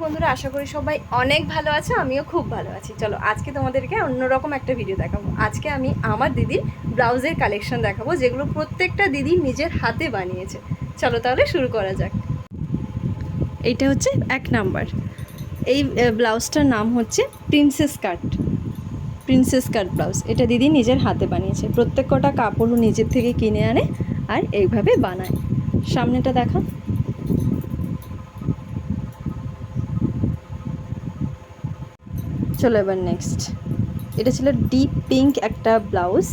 বন্ধুরা, আশা করি সবাই অনেক ভালো আছে। আমিও খুব ভালো আছি। চলো আজকে তোমাদেরকে অন্যরকম একটা ভিডিও দেখাবো। আজকে আমি আমার দিদির ব্লাউজের কালেকশন দেখাবো, যেগুলো প্রত্যেকটা দিদি নিজের হাতে বানিয়েছে। চলো তাহলে শুরু করা যাক। এইটা হচ্ছে 1 নাম্বার। এই ব্লাউজটার নাম হচ্ছে প্রিন্সেস কাট ব্লাউজ। এটা দিদি নিজের হাতে বানিয়েছে। প্রত্যেক কটা কাপড়ও নিজের থেকে কিনে আনে আর এইভাবে বানায়। সামনেটা দেখা। চলো এবার নেক্সট। এটা ছিল ডিপ পিঙ্ক একটা ব্লাউজ।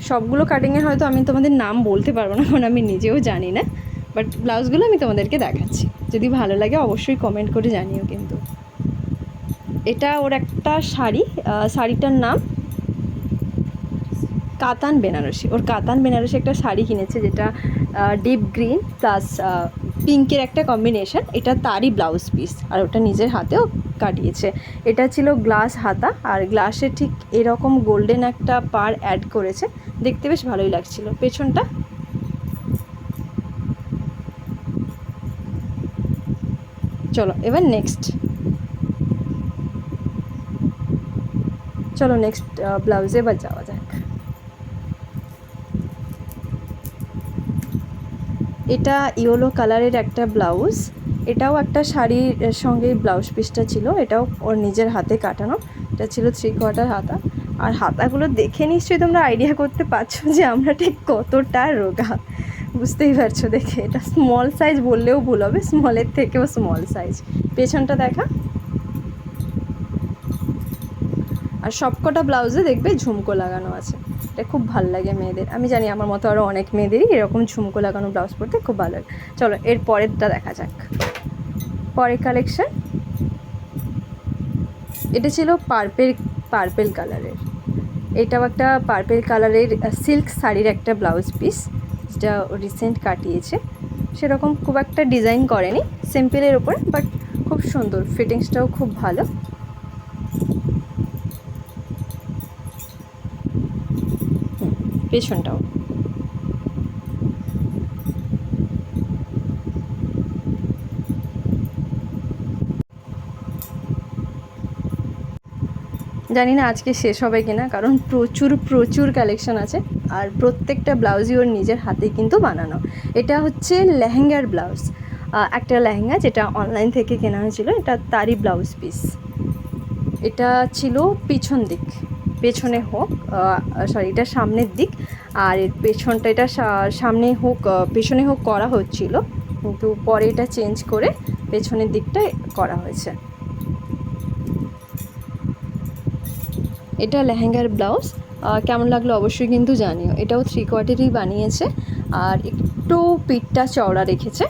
সবগুলো কাটিংয়ের হয়তো আমি তোমাদের নাম বলতে পারবো না, কারণ আমি নিজেও জানি না, বাট ব্লাউজগুলো আমি তোমাদেরকে দেখাচ্ছি। যদি ভালো লাগে অবশ্যই কমেন্ট করে জানিও। কিন্তু এটা ওর একটা শাড়ি, শাড়িটার নাম কাতান বেনারসি। ওর কাতান বেনারসি একটা শাড়ি কিনেছে, যেটা ডিপ গ্রিন প্লাস পিঙ্কের একটা কম্বিনেশন। এটা তারই ব্লাউজ পিস, আর ওটা নিজের হাতেও কাটিয়েছে। এটা ছিল গ্লাস হাতা, আর গ্লাসে ঠিক এরকম গোল্ডেন একটা পার অ্যাড করেছে। দেখতে বেশ ভালোই লাগছিল। পেছনটা চলো এবার নেক্সট। চলো নেক্সট ব্লাউজে এবার যাওয়া যাক। এটা ইয়েলো কালারের একটা ব্লাউজ। এটাও একটা শাড়ির সঙ্গে ব্লাউজ পিসটা ছিল। এটাও ওর নিজের হাতে কাটানো। এটা ছিল 3/4 হাতা। আর হাতাগুলো দেখে নিশ্চয়ই তোমরা আইডিয়া করতে পারছো যে আমরা ঠিক কতটা রোগা। বুঝতেই পারছো দেখে। এটা স্মল সাইজ বললেও ভুল হবে, স্মলের থেকেও স্মল সাইজ। পেছনটা দেখা। আর সবকটা ব্লাউজে দেখবে ঝুমকো লাগানো আছে। এটা খুব ভালো লাগে মেয়েদের। আমি জানি আমার মতো আরও অনেক মেয়েদেরই এরকম ঝুমকো লাগানো ব্লাউজ পরতে খুব ভালো লাগে। চলো এর পরেরটা দেখা যাক। পরের কালেকশন এটা ছিল পার্পেল কালারের। এটাও একটা পার্পেল কালারের সিল্ক শাড়ির একটা ব্লাউজ পিস, যেটা রিসেন্ট কাটিয়েছে। সেরকম খুব একটা ডিজাইন করেনি, সিম্পলের ওপরে, বাট খুব সুন্দর। ফিটিংসটাও খুব ভালো। পেছনটাও জানি না আজকে শেষ হবে কিনা, কারণ প্রচুর কালেকশন আছে। আর প্রত্যেকটা ব্লাউজই ওর নিজের হাতে কিন্তু বানানো। এটা হচ্ছে লেহেঙ্গার ব্লাউজ। একটা লেহেঙ্গা যেটা অনলাইন থেকে কেনা হয়েছিল। এটা তারই ব্লাউজ পিস। এটা ছিল পেছনে হোক, সরি এটা সামনের দিক। আর এর পেছনটা এটা সামনে হোক পেছনে হোক করা হচ্ছিল, কিন্তু পরে এটা চেঞ্জ করে পেছনের দিকটা করা হয়েছে। এটা লেহেঙ্গার ব্লাউজ। কেমন লাগলো অবশ্যই কিন্তু জানিও। এটাও 3/4 বানিয়েছে, আর একটু পিঠটা চওড়া রেখেছে।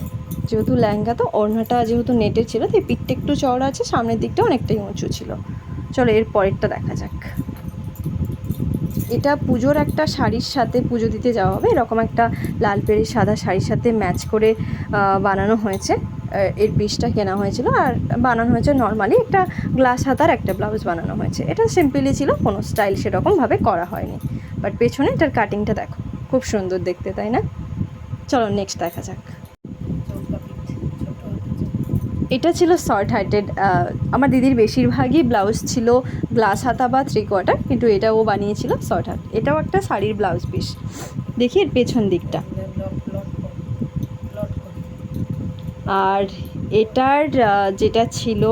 যেহেতু লেহেঙ্গা, তো ওড়নাটা যেহেতু নেটের ছিল, তাই পিঠটা একটু চওড়া আছে, সামনের দিকটা অনেকটাই উঁচু ছিল। চলো এর পরেরটা দেখা যাক। এটা পুজোর একটা শাড়ির সাথে পুজো দিতে যাওয়া হবে, এরকম একটা লাল পেড়ি সাদা শাড়ির সাথে ম্যাচ করে বানানো হয়েছে। এর পিসটা কেনা হয়েছিল, আর বানানো হয়েছে নর্মালি একটা গ্লাস হাতার একটা ব্লাউজ বানানো হয়েছে। এটা সিম্পলি ছিল, কোনো স্টাইল সেরকমভাবে করা হয়নি। বাট পেছনে এটার কাটিংটা দেখো, খুব সুন্দর দেখতে, তাই না? চলো নেক্সট দেখা যাক। এটা ছিল শর্ট হার্টেড। আমার দিদির বেশিরভাগই ব্লাউজ ছিল গ্লাস হাতা বা 3/4, কিন্তু এটাও বানিয়েছিল শর্ট হার্ট। এটাও একটা শাড়ির ব্লাউজ পিস। দেখি এর পেছন দিকটা। আর এটার যেটা ছিল,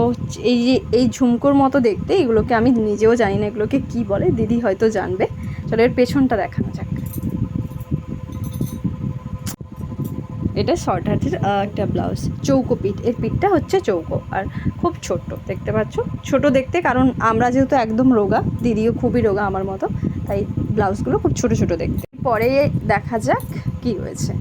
এই ঝুমকোর মতো দেখতে, এগুলোকে আমি নিজেও জানি না এগুলোকে কী বলে, দিদি হয়তো জানবে। চলো এর পেছনটা দেখানো যাক। এটা শর্ট হাতের একটা ব্লাউজ, চৌকো পিঠ। এর পিঠটা হচ্ছে চৌকো, আর খুব ছোট্ট দেখতে পাচ্ছ। ছোট দেখতে, কারণ আমরা যেহেতু একদম রোগা, দিদিও খুবই রোগা আমার মতো, তাই ব্লাউজগুলো খুব ছোট ছোট দেখতে। পরে দেখা যাক কি হয়েছে।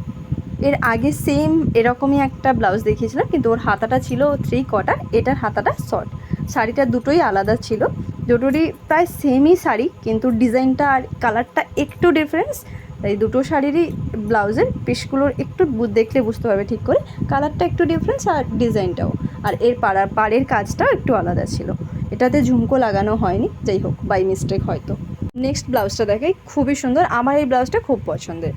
এর আগে সেম এরকমই একটা ব্লাউজ দেখিয়েছিলাম, কিন্তু ওর হাতাটা ছিল 3/4, এটার হাতাটা শর্ট। শাড়িটা দুটোই আলাদা ছিল, দুটোরই প্রায় সেমই শাড়ি, কিন্তু ডিজাইনটা আর কালারটা একটু ডিফারেন্স। তাই দুটো শাড়িরই ব্লাউজের পিসগুলোর একটু দেখলে বুঝতে পারবে ঠিক করে, কালারটা একটু ডিফারেন্স আর ডিজাইনটাও। আর এর পাড়ের কাজটাও একটু আলাদা ছিল। এটাতে ঝুমকো লাগানো হয়নি, যাই হোক বাই মিস্টেক হয়তো। নেক্সট ব্লাউজটা দেখাই, খুবই সুন্দর। আমার এই ব্লাউজটা খুব পছন্দের।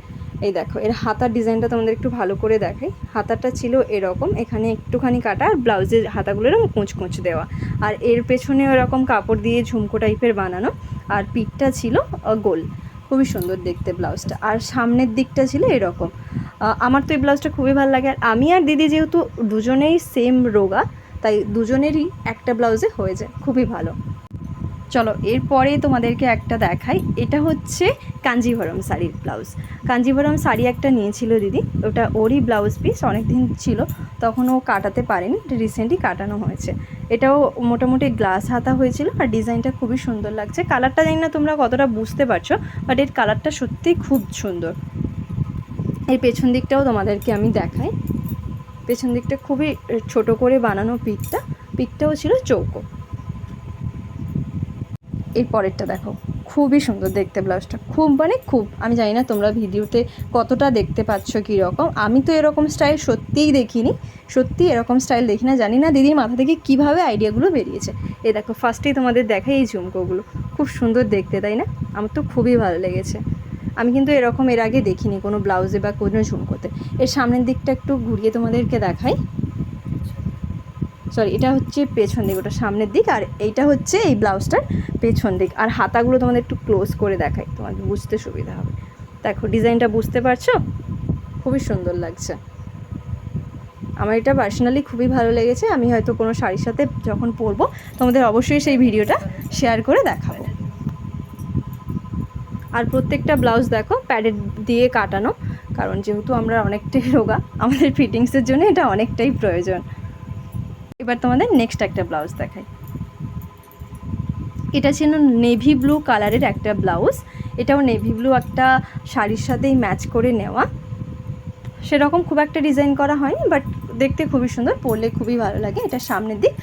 এই দেখো এর হাতার ডিজাইনটা তোমাদের একটু ভালো করে দেখাই। হাতাটা ছিল এরকম, এখানে একটুখানি কাটা, আর ব্লাউজের হাতাগুলো এরকম কুঁচ কুঁচ দেওয়া, আর এর পেছনে এরকম কাপড় দিয়ে ঝুমকো টাইপের বানানো, আর পিঠটা ছিল গোল। খুবই সুন্দর দেখতে ব্লাউজটা, আর সামনের দিকটা ছিল এরকম। আমার তো এই ব্লাউজটা খুবই ভালো লাগে, আর আমি আর দিদি যেহেতু দুজনেই সেম রোগা, তাই দুজনেরই একটা ব্লাউজে হয়ে যায়, খুবই ভালো। চলো এরপরে তোমাদেরকে একটা দেখাই। এটা হচ্ছে কাঞ্জিভরম শাড়ির ব্লাউজ। কাঞ্জিভরম শাড়ি একটা নিয়েছিল দিদি, ওটা ওরই ব্লাউজ পিস, অনেক দিন ছিল, তখন ও কাটাতে পারেনি, রিসেন্টলি কাটানো হয়েছে। এটাও মোটামুটি গ্লাস হাতা হয়েছিল, আর ডিজাইনটা খুবই সুন্দর লাগছে। কালারটা জানি না তোমরা কতটা বুঝতে পারছো, বাট এর কালারটা সত্যিই খুব সুন্দর। এই পেছন দিকটাও তোমাদেরকে আমি দেখাই। পেছন দিকটা খুবই ছোট করে বানানো, পিঠটাও ছিল চৌকো। এর পরেরটা দেখো, খুবই সুন্দর দেখতে ব্লাউজটা, খুব মানে খুব, আমি জানি না তোমরা ভিডিওতে কতটা দেখতে পাচ্ছ কীরকম। আমি তো এরকম স্টাইল সত্যিই দেখিনি, সত্যি এরকম স্টাইল দেখি না, জানি না দিদির মাথা থেকে কীভাবে আইডিয়াগুলো বেরিয়েছে। এই দেখো ফার্স্টেই তোমাদের দেখাই এই ঝুমকোগুলো, খুব সুন্দর দেখতে, তাই না? আমার তো খুবই ভালো লেগেছে। আমি কিন্তু এরকম এর আগে দেখিনি কোনো ব্লাউজে বা কোনো ঝুমকোতে। এর সামনের দিকটা একটু ঘুরিয়ে তোমাদেরকে দেখাই। সরি, এটা হচ্ছে পেছন দিক, ওটা সামনের দিক, আর এইটা হচ্ছে এই ব্লাউজটার পেছন দিক। আর হাতাগুলো তোমাদের একটু ক্লোজ করে দেখাই, তোমাদের বুঝতে সুবিধা হবে। দেখো ডিজাইনটা বুঝতে পারছো? খুবই সুন্দর লাগছে। আমার এটা পার্সোনালি খুবই ভালো লেগেছে। আমি হয়তো কোনো শাড়ির সাথে যখন পরবো তোমাদের অবশ্যই সেই ভিডিওটা শেয়ার করে দেখাবো। আর প্রত্যেকটা ব্লাউজ দেখো প্যাডেড দিয়ে কাটানো, কারণ যেহেতু আমরা অনেকটাই রোগা, আমাদের ফিটিংসের জন্য এটা অনেকটাই প্রয়োজন। এবার তোমাদের নেক্সট একটা ব্লাউজ দেখাই। এটা ছিল নেভি ব্লু কালারের একটা ব্লাউজ। এটাও নেভি ব্লু একটা শাড়ির সাথেই ম্যাচ করে নেওয়া, সেরকম খুব একটা ডিজাইন করা হয়নি, বাট দেখতে খুবই সুন্দর, পরলে খুবই ভালো লাগে। এটা সামনের দিক,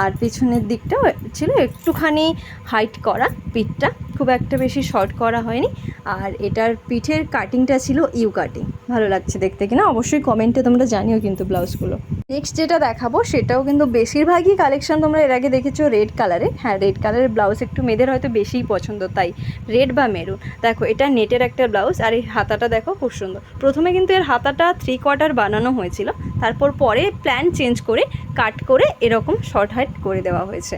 আর পেছনের দিকটাও ছিল একটুখানি হাইট করা, পিঠটা খুব একটা বেশি শর্ট করা হয়নি। আর এটার পিঠের কাটিংটা ছিল ইউ কাটিং। ভালো লাগছে দেখতে কিনা অবশ্যই কমেন্টে তোমরা জানিও কিন্তু ব্লাউজগুলো। নেক্সট যেটা দেখাবো সেটাও কিন্তু বেশিরভাগই কালেকশন তোমরা এর আগে দেখেছো রেড কালারে। হ্যাঁ, রেড কালারের ব্লাউজ একটু মেয়েদের হয়তো বেশিই পছন্দ, তাই রেড বা মেরুন। দেখো এটা নেটের একটা ব্লাউজ, আর এই হাতাটা দেখো খুব সুন্দর। প্রথমে কিন্তু এর হাতাটা 3/4 বানানো হয়েছিল, তারপর পরে প্ল্যান চেঞ্জ করে কাট করে এরকম শর্ট হাইট করে দেওয়া হয়েছে।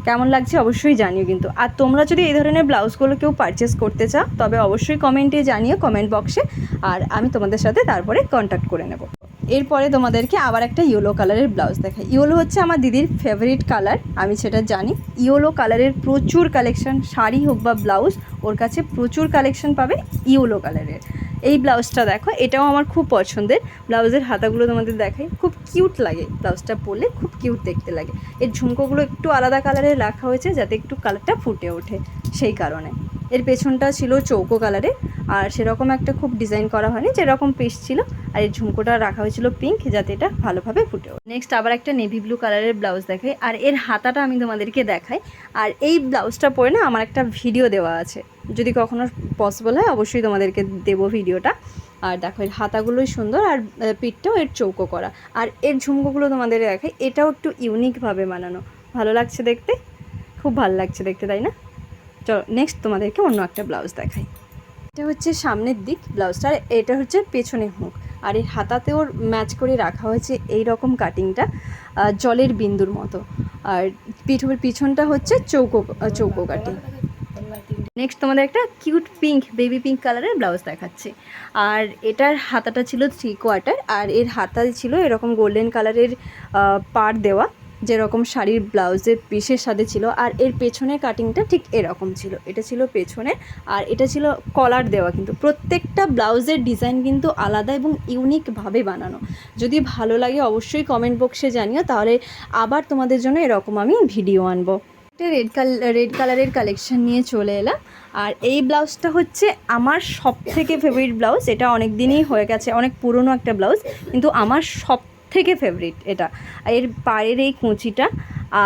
কেমন লাগছে অবশ্যই জানিও কিন্তু। আর তোমরা যদি এই ধরনের ব্লাউজগুলো কেউ পারচেস করতে চাও তবে অবশ্যই কমেন্টে জানিও, কমেন্ট বক্সে, আর আমি তোমাদের সাথে তারপরে কন্ট্যাক্ট করে নেব। এরপরে তোমাদেরকে আবার একটা ইয়েলো কালারের ব্লাউজ দেখাই। ইয়েলো হচ্ছে আমার দিদির ফেভারিট কালার, আমি সেটা জানি। ইয়েলো কালারের প্রচুর কালেকশন, শাড়ি হোক বা ব্লাউজ, ওর কাছে প্রচুর কালেকশন পাবে ইয়েলো কালারের। এই ব্লাউজটা দেখো, এটাও আমার খুব পছন্দের। ব্লাউজের হাতাগুলো তোমাদের দেখাই, খুব কিউট লাগে, ব্লাউজটা পরলে খুব কিউট দেখতে লাগে। এর ঝুমকোগুলো একটু আলাদা কালারের রাখা হয়েছে যাতে একটু কালারটা ফুটে ওঠে, সেই কারণে। এর পেছনটা ছিল চৌকো কালারের, আর সেরকম একটা খুব ডিজাইন করা হয়নি, যেরকম পিস ছিল। আর এই ঝুমকোটা রাখা হয়েছিল পিঙ্ক, যাতে এটা ভালোভাবে ফুটে ওঠে। নেক্সট আবার একটা নেভি ব্লু কালারের ব্লাউজ দেখাই, আর এর হাতাটা আমি তোমাদেরকে দেখাই। আর এই ব্লাউজটা পরে না আমার একটা ভিডিও দেওয়া আছে, যদি কখনো পসিবল হয় অবশ্যই তোমাদেরকে দেবো ভিডিওটা। আর দেখো এর হাতাগুলোই সুন্দর, আর পিঠটাও এর চৌকো করা। আর এর ঝুমকোগুলো তোমাদের দেখাই, এটাও একটু ইউনিকভাবে বানানো, ভালো লাগছে দেখতে, খুব ভালো লাগছে দেখতে, তাই না? চলো নেক্সট তোমাদেরকে অন্য একটা ব্লাউজ দেখাই। এটা হচ্ছে সামনের দিক ব্লাউজটা, আর এটা হচ্ছে পেছনে হুক। আর এই হাতাতেও ম্যাচ করে রাখা হয়েছে এই রকম কাটিংটা, জলের বিন্দুর মতো। আর পিছনটা হচ্ছে চৌকো কাটিং। নেক্সট তোমাদের একটা কিউট পিঙ্ক, বেবি পিঙ্ক কালারের ব্লাউজ দেখাচ্ছি। আর এটার হাতাটা ছিল 3/4, আর এর হাতা ছিল এরকম গোল্ডেন কালারের পাড় দেওয়া, যেরকম শাড়ির ব্লাউজের পিসের সাথে ছিল। আর এর পেছনের কাটিংটা ঠিক এরকম ছিল, এটা ছিল পেছনে। আর এটা ছিল কলার দেওয়া, কিন্তু প্রত্যেকটা ব্লাউজের ডিজাইন কিন্তু আলাদা এবং ইউনিকভাবে বানানো। যদি ভালো লাগে অবশ্যই কমেন্ট বক্সে জানিও, তাহলে আবার তোমাদের জন্য এরকম আমি ভিডিও আনবো। একটা রেড কালারের কালেকশন নিয়ে চলে এলাম। আর এই ব্লাউজটা হচ্ছে আমার সব থেকে ফেভারিট ব্লাউজ। এটা অনেক দিনই হয়ে গেছে, অনেক পুরনো একটা ব্লাউজ, কিন্তু আমার সব থেকে ফেভারিট এটা। এর পাড়ের এই কুঁচিটা,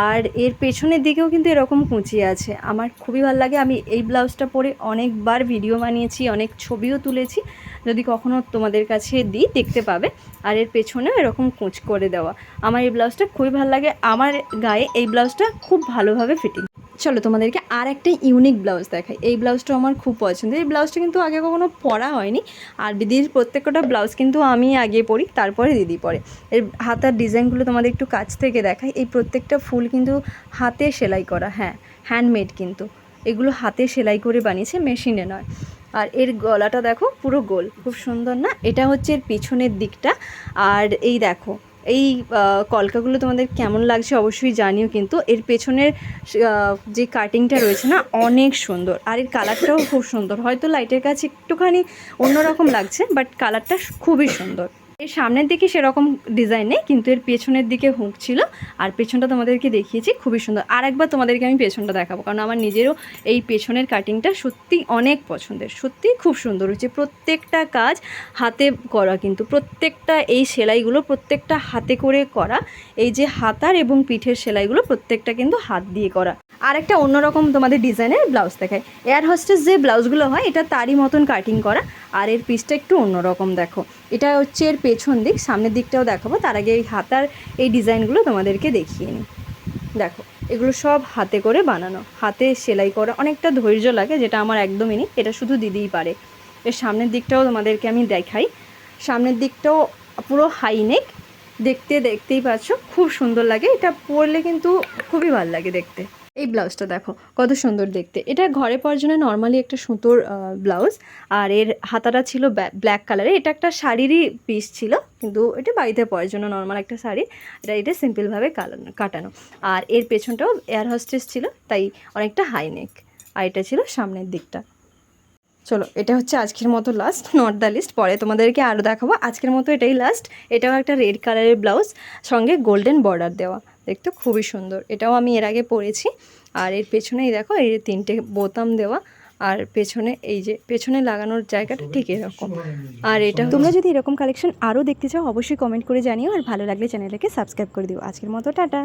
আর এর পেছনের দিকেও কিন্তু এরকম কুঁচি আছে, আমার খুবই ভালো লাগে। আমি এই ব্লাউজটা পরে অনেকবার ভিডিও বানিয়েছি, অনেক ছবিও তুলেছি, যদি কখনো তোমাদের কাছে দিই দেখতে পাবে। আর এর পেছনেও এরকম কুঁচ করে দেওয়া, আমার এই ব্লাউজটা খুবই ভালো লাগে, আমার গায়ে এই ব্লাউজটা খুব ভালোভাবে ফিটিং। চলো তোমাদেরকে আর একটা ইউনিক ব্লাউজ দেখাই। এই ব্লাউজটা আমার খুব পছন্দের। এই ব্লাউজটা কিন্তু আগে কখনো পরা হয়নি, আর দিদির প্রত্যেকটা ব্লাউজ কিন্তু আমি আগে পরি, তারপরে দিদি পরে। এর হাতার ডিজাইনগুলো তোমাদের একটু কাছ থেকে দেখাই। এই প্রত্যেকটা ফুল কিন্তু হাতে সেলাই করা, হ্যাঁ হ্যান্ডমেড, কিন্তু এগুলো হাতে সেলাই করে বানিয়েছে, মেশিনে নয়। আর এর গলাটা দেখো পুরো গোল, খুব সুন্দর না? এটা হচ্ছে এর পিছনের দিকটা। আর এই দেখো এই কলকাগুলো তোমাদের কেমন লাগছে অবশ্যই জানিও, কিন্তু এর পেছনের যে কাটিংটা রয়েছে না, অনেক সুন্দর। আর এর কালারটাও খুব সুন্দর, হয়তো লাইটের কাছে একটুখানি অন্যরকম লাগছে, বাট কালারটা খুবই সুন্দর। এর সামনের দিকে সেরকম ডিজাইন নেই, কিন্তু এর পেছনের দিকে হুঁক ছিল। আর পেছনটা তোমাদেরকে দেখিয়েছি, খুবই সুন্দর। আর একবার তোমাদেরকে আমি পেছনটা দেখাবো, কারণ আমার নিজেরও এই পেছনের কাটিংটা সত্যি অনেক পছন্দের, সত্যিই খুব সুন্দর হয়েছে। প্রত্যেকটা কাজ হাতে করা, কিন্তু প্রত্যেকটা এই সেলাইগুলো প্রত্যেকটা হাতে করে করা। এই যে হাতার এবং পিঠের সেলাইগুলো প্রত্যেকটা কিন্তু হাত দিয়ে করা। আর একটা অন্যরকম তোমাদের ডিজাইনের ব্লাউজ দেখায়। এয়ার হোস্টেস যে ব্লাউজগুলো হয়, এটা তারই মতন কাটিং করা। আর এর পিসটা একটু অন্যরকম দেখো। এটা হচ্ছে এর পেছন দিক, সামনের দিকটাও দেখাবো। তার আগে এই হাতার এই ডিজাইনগুলো তোমাদেরকে দেখিয়ে নিই। দেখো এগুলো সব হাতে করে বানানো, হাতে সেলাই করা, অনেকটা ধৈর্য লাগে, যেটা আমার একদমই নেই, এটা শুধু দিদিই পারে। এর সামনের দিকটাও তোমাদেরকে আমি দেখাই। সামনের দিকটাও পুরো হাইনেক, দেখতেই পাচ্ছ, খুব সুন্দর লাগে। এটা পরলে কিন্তু খুবই ভালো লাগে দেখতে। এই ব্লাউজটা দেখো কত সুন্দর দেখতে। এটা ঘরে পরার জন্য নর্মালি একটা সুতোর ব্লাউজ। আর এর হাতাটা ছিল ব্ল্যাক কালারে। এটা একটা শাড়িরই পিস ছিল, কিন্তু এটা বাড়িতে পরার জন্য নর্মাল একটা শাড়ি। এটা সিম্পলভাবে কাটানো। আর এর পেছনটাও এয়ার হোস্টেস ছিল, তাই অনেকটা হাই নেক। আর এটা ছিল সামনের দিকটা। চলো এটা হচ্ছে আজকের মতো লাস্ট, নট দ্য লিস্ট, পরে তোমাদেরকে আরও দেখাবো। আজকের মতো এটাই লাস্ট। এটাও একটা রেড কালারের ব্লাউজ, সঙ্গে গোল্ডেন বর্ডার দেওয়া, দেখতে খুবই সুন্দর। এটাও আমি এর আগে পরেছি। আর এর পেছনেই দেখো এই 3টে বোতাম দেওয়া, আর পেছনে এই যে পেছনে লাগানোর জায়গাটা ঠিক এরকম। আর এটা তোমরা যদি এরকম কালেকশন আরও দেখতে চাও অবশ্যই কমেন্ট করে জানিও, আর ভালো লাগলে চ্যানেলটাকে সাবস্ক্রাইব করে দিও। আজকের মতো টাটা।